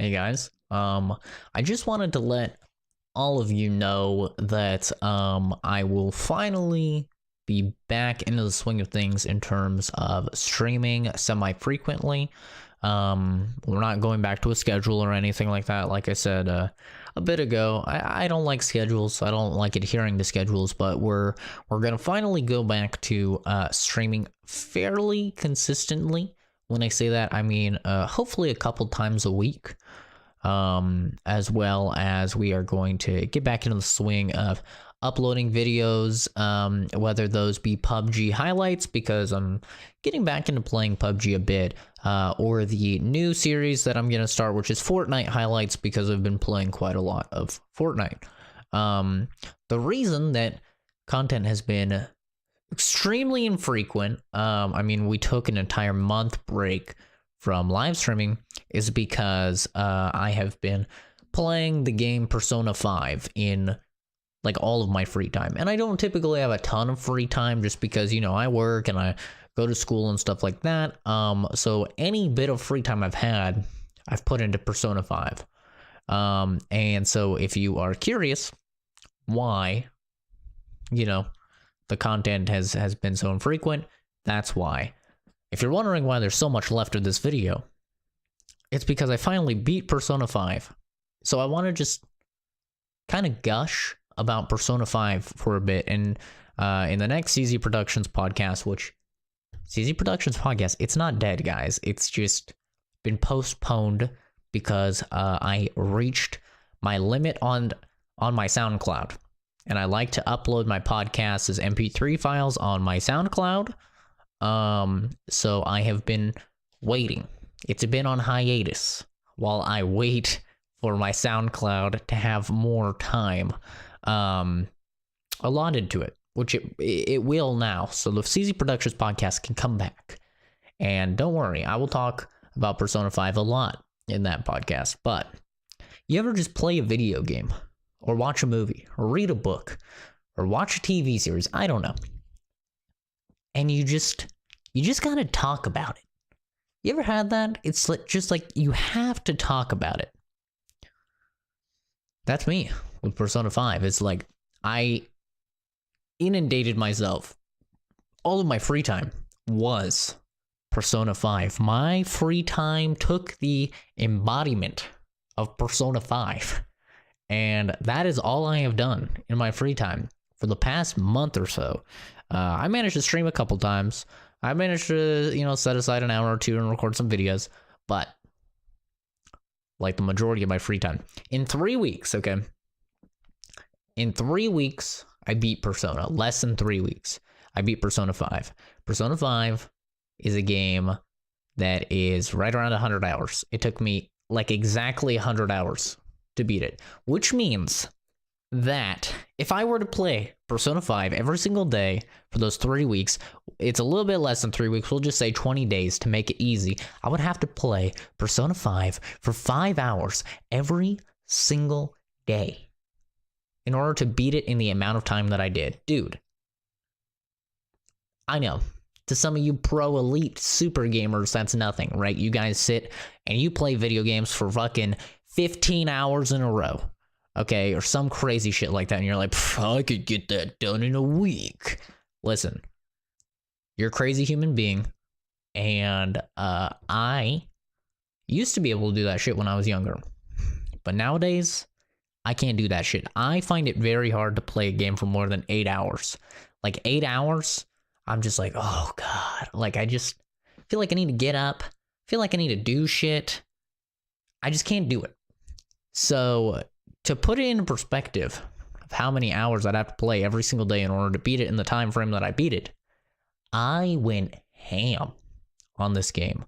Hey guys, I just wanted to let all of you know that I will finally be back into the swing of things in terms of streaming semi-frequently. We're not going back to a schedule or anything like that. Like I said a bit ago, I don't like schedules. I don't like adhering to schedules, but we're gonna finally go back to streaming fairly consistently. When I say that, I mean hopefully a couple times a week, as well as we are going to get back into the swing of uploading videos, whether those be PUBG highlights, because I'm getting back into playing PUBG a bit, or the new series that I'm going to start, which is Fortnite highlights, because I've been playing quite a lot of Fortnite. The reason that content has been extremely infrequent, I mean, we took an entire month break from live streaming, is because I have been playing the game Persona 5 in like all of my free time. And I don't typically have a ton of free time just because, you know, I work and I go to school and stuff like that. So any bit of free time I've had, I've put into Persona 5. And so if you are curious why, you know, the content has been so infrequent, that's why. If you're wondering why there's so much left of this video, it's because I finally beat Persona 5. So I want to just kind of gush about Persona 5 for a bit. And in the next CZ Productions podcast, which CZ Productions podcast, it's not dead, guys. It's just been postponed because I reached my limit on my SoundCloud. And I like to upload my podcasts as MP3 files on my SoundCloud. So I have been waiting. It's been on hiatus while I wait for my SoundCloud to have more time allotted to it, which it will now. So the CZ Productions podcast can come back. And don't worry, I will talk about Persona 5 a lot in that podcast. But you ever just play a video game, or watch a movie, or read a book, or watch a TV series, I don't know, and you just gotta talk about it? You ever had that? It's just like you have to talk about it. That's me with Persona 5. It's like I inundated myself. All of my free time was Persona 5. My free time took the embodiment of Persona 5. And that is all I have done in my free time for the past month or so. I managed to stream a couple times. I managed to, you know, set aside an hour or two and record some videos. But like the majority of my free time, in 3 weeks, okay? In 3 weeks, I beat Persona. Less than 3 weeks, I beat Persona 5. Persona 5 is a game that is right around 100 hours. It took me like exactly 100 hours to beat it, which means that if I were to play Persona 5 every single day for those 3 weeks, it's a little bit less than 3 weeks, we'll just say 20 days to make it easy, I would have to play Persona 5 for 5 hours every single day in order to beat it in the amount of time that I did. Dude, I know, to some of you pro elite super gamers, that's nothing, right? You guys sit and you play video games for fucking 15 hours in a row, okay, or some crazy shit like that, and you're like, I could get that done in a week. Listen, you're a crazy human being, and I used to be able to do that shit when I was younger, but nowadays, I can't do that shit. I find it very hard to play a game for more than 8 hours. Like 8 hours, I'm just like, oh god, like I just feel like I need to get up, feel like I need to do shit. I just can't do it. So to put it into perspective of how many hours I'd have to play every single day in order to beat it in the time frame that I beat it, I went ham on this game.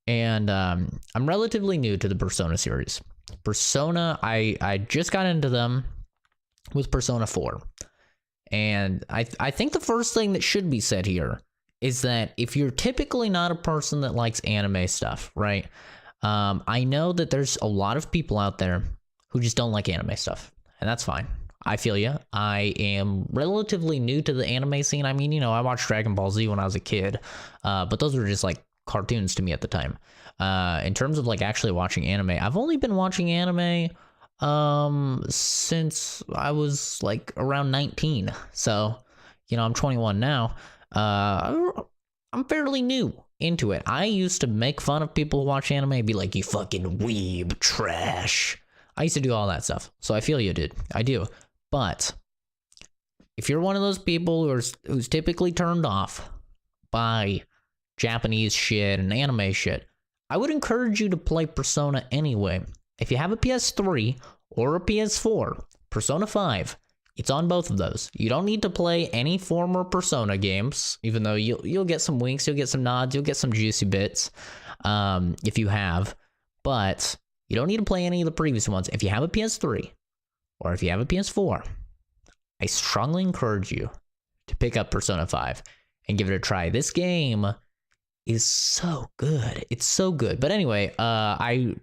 And I'm relatively new to the Persona series. Persona, I just got into them with Persona 4. And I think the first thing that should be said here is that if you're typically not a person that likes anime stuff, right? I know that there's a lot of people out there who just don't like anime stuff, and that's fine. I feel you. I am relatively new to the anime scene. I mean, you know, I watched Dragon Ball Z when I was a kid, but those were just like cartoons to me at the time. In terms of like actually watching anime, I've only been watching anime since I was like around 19. So, I'm 21 now. I'm fairly new into it. I used to make fun of people who watch anime, be like, you fucking weeb trash. I used to do all that stuff. So I feel you, dude. I do. But if you're one of those people who's typically turned off by Japanese shit and anime shit, I would encourage you to play Persona anyway. If you have a PS3 or a PS4, Persona 5, it's on both of those. You don't need to play any former Persona games, even though you'll get some winks, you'll get some nods, you'll get some juicy bits if you have. But you don't need to play any of the previous ones. If you have a PS3 or if you have a PS4, I strongly encourage you to pick up Persona 5 and give it a try. This game is so good. It's so good. But anyway, I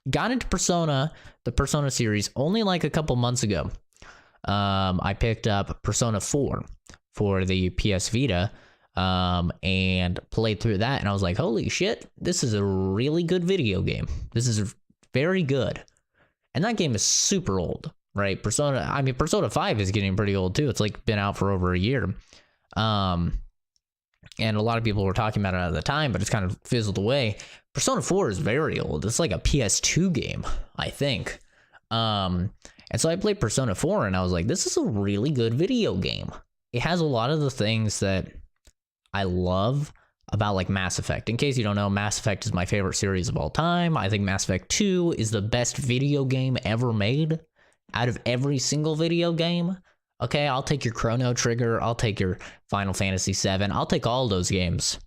got into the Persona series, only like a couple months ago. I picked up Persona 4 for the PS Vita and played through that. And I was like, holy shit, this is a really good video game. This is very good. And that game is super old, right? Persona 5 is getting pretty old too. It's like been out for over a year. And a lot of people were talking about it at the time, but it's kind of fizzled away. Persona 4 is very old. It's like a PS2 game, I think. And so I played Persona 4 and I was like, this is a really good video game. It has a lot of the things that I love about like Mass Effect. In case you don't know, Mass Effect is my favorite series of all time. I think Mass Effect 2 is the best video game ever made out of every single video game. Okay, I'll take your Chrono Trigger. I'll take your Final Fantasy VII. I'll take all those games.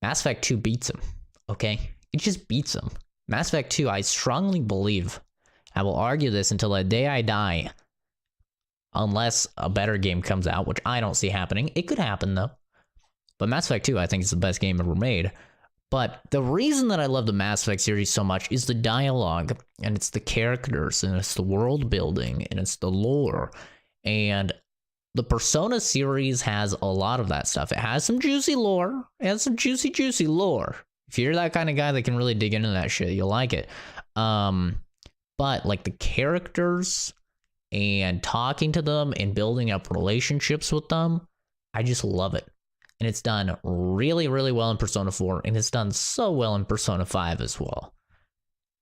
Mass Effect 2 beats them. Okay, it just beats them. Mass Effect 2, I strongly believe, I will argue this until the day I die, unless a better game comes out, which I don't see happening. It could happen though. But Mass Effect 2, I think, is the best game ever made. But the reason that I love the Mass Effect series so much is the dialogue, and it's the characters, and it's the world building, and it's the lore. And the Persona series has a lot of that stuff. It has some juicy lore. It has some juicy lore. If you're that kind of guy that can really dig into that shit, you'll like it. But like the characters and talking to them and building up relationships with them, I just love it. And it's done really, really well in Persona 4, and it's done so well in Persona 5 as well.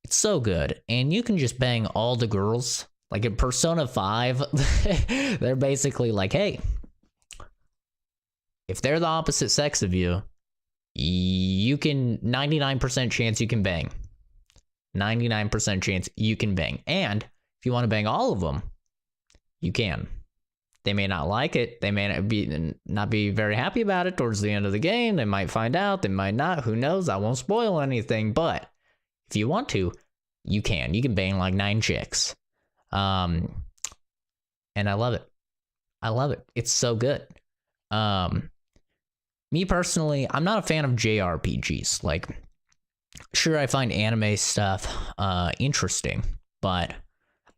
It's so good. And you can just bang all the girls. Like in Persona 5, they're basically like, hey, if they're the opposite sex of you, you can 99% chance you can bang. 99% chance you can bang. And if you want to bang all of them, you can. They may not like it. They may not be very happy about it towards the end of the game. They might find out. They might not. Who knows? I won't spoil anything. But if you want to, you can. You can bang like 9 chicks. And I love it. I love it. It's so good. Me personally, I'm not a fan of JRPGs. Like, sure, I find anime stuff interesting, but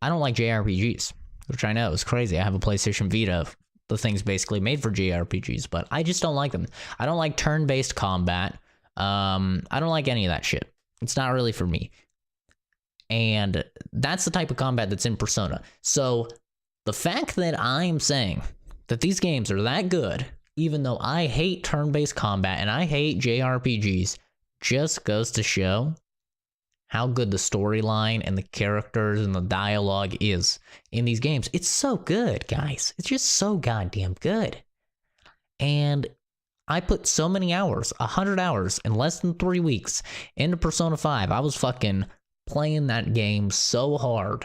I don't like JRPGs, which I know is crazy. I have a PlayStation Vita. The thing's basically made for JRPGs, but I just don't like them. I don't like turn-based combat. I don't like any of that shit. It's not really for me. And that's the type of combat that's in Persona. So the fact that I'm saying that these games are that good, even though I hate turn-based combat and I hate JRPGs, just goes to show how good the storyline and the characters and the dialogue is in these games. It's so good, guys. It's just so goddamn good. And I put so many hours, 100 hours in less than 3 weeks into Persona 5. I was fucking playing that game so hard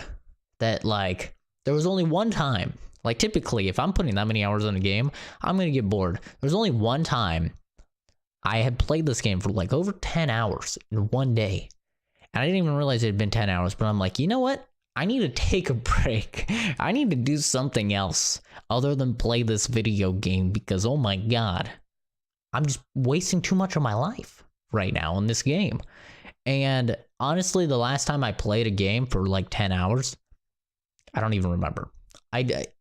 that, like, there was only one time, like, typically if I'm putting that many hours in a game, I'm gonna get bored. There's only one time I had played this game for like over 10 hours in one day, and I didn't even realize it had been 10 hours, but I'm like, you know what, I need to take a break. I need to do something else other than play this video game, because oh my god, I'm just wasting too much of my life right now in this game. And honestly, the last time I played a game for like 10 hours, I don't even remember.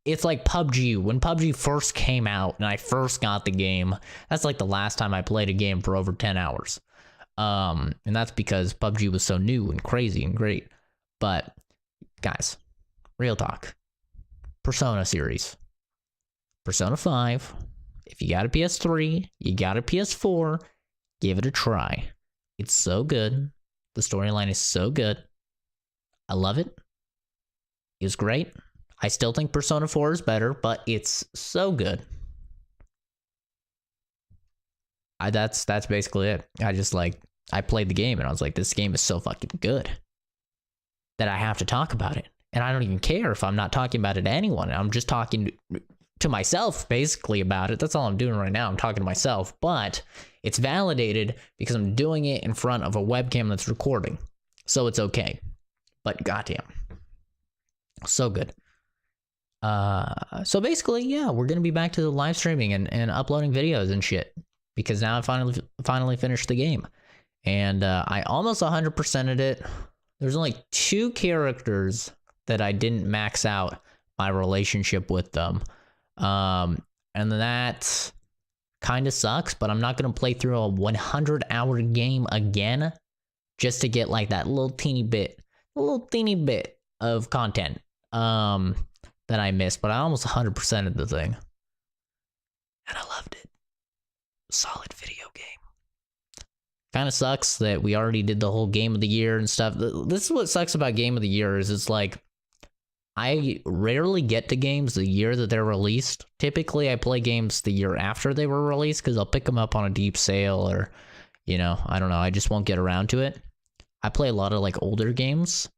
It's like PUBG. When PUBG first came out and I first got the game, that's like the last time I played a game for over 10 hours. And that's because PUBG was so new and crazy and great. But guys, real talk. Persona series. Persona 5. If you got a PS3, you got a PS4, give it a try. It's so good. The storyline is so good. I love it. It was great. I still think Persona 4 is better, but it's so good. That's basically it. I played the game and I was like, this game is so fucking good that I have to talk about it. And I don't even care if I'm not talking about it to anyone. I'm just talking to myself basically about it. That's all I'm doing right now. I'm talking to myself, but it's validated because I'm doing it in front of a webcam that's recording. So it's okay. But goddamn. So good. So basically, yeah, we're going to be back to the live streaming and uploading videos and shit because now I finally finished the game. And I almost 100%ed it. There's only 2 characters that I didn't max out my relationship with them. And that kind of sucks, but I'm not going to play through a 100-hour game again just to get like that little teeny bit of content that I missed, but I almost 100%ed the thing. And I loved it. Solid video game. Kind of sucks that we already did the whole game of the year and stuff. This is what sucks about game of the year is it's like I rarely get to games the year that they're released. Typically, I play games the year after they were released because I'll pick them up on a deep sale or, you know, I don't know. I just won't get around to it. I play a lot of like older games.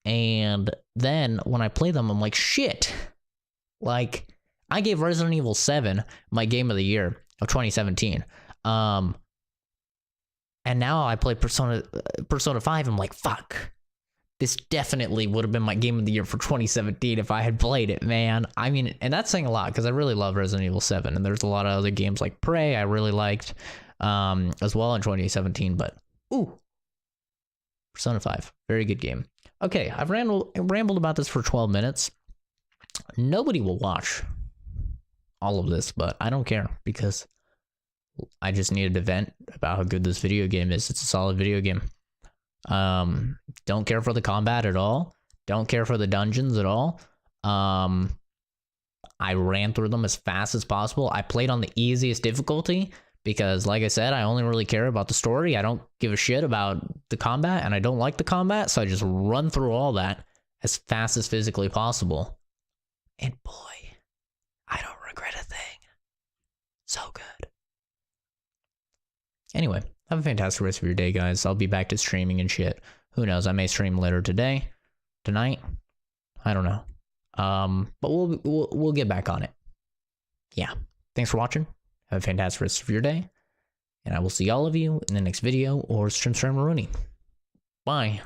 And then when I play them, I'm like, shit. Like, I gave Resident Evil 7 my game of the year of 2017. And now I play Persona 5. I'm like, fuck. This definitely would have been my game of the year for 2017 if I had played it, man. I mean, and that's saying a lot because I really love Resident Evil 7. And there's a lot of other games like Prey I really liked as well in 2017. But, ooh. Persona 5. Very good game. Okay, I've rambled about this for 12 minutes. Nobody will watch all of this, but I don't care because I just needed to vent about how good this video game is. It's a solid video game. Don't care for the combat at all. Don't care for the dungeons at all. I ran through them as fast as possible. I played on the easiest difficulty because, like I said, I only really care about the story. I don't give a shit about the combat, and I don't like the combat, so I just run through all that as fast as physically possible. And boy, I don't regret a thing. So good. Anyway, have a fantastic rest of your day, guys. I'll be back to streaming and shit. Who knows? I may stream later today, tonight. I don't know. But we'll get back on it. Yeah. Thanks for watching. Have a fantastic rest of your day. And I will see all of you in the next video or stream Rooney. Bye.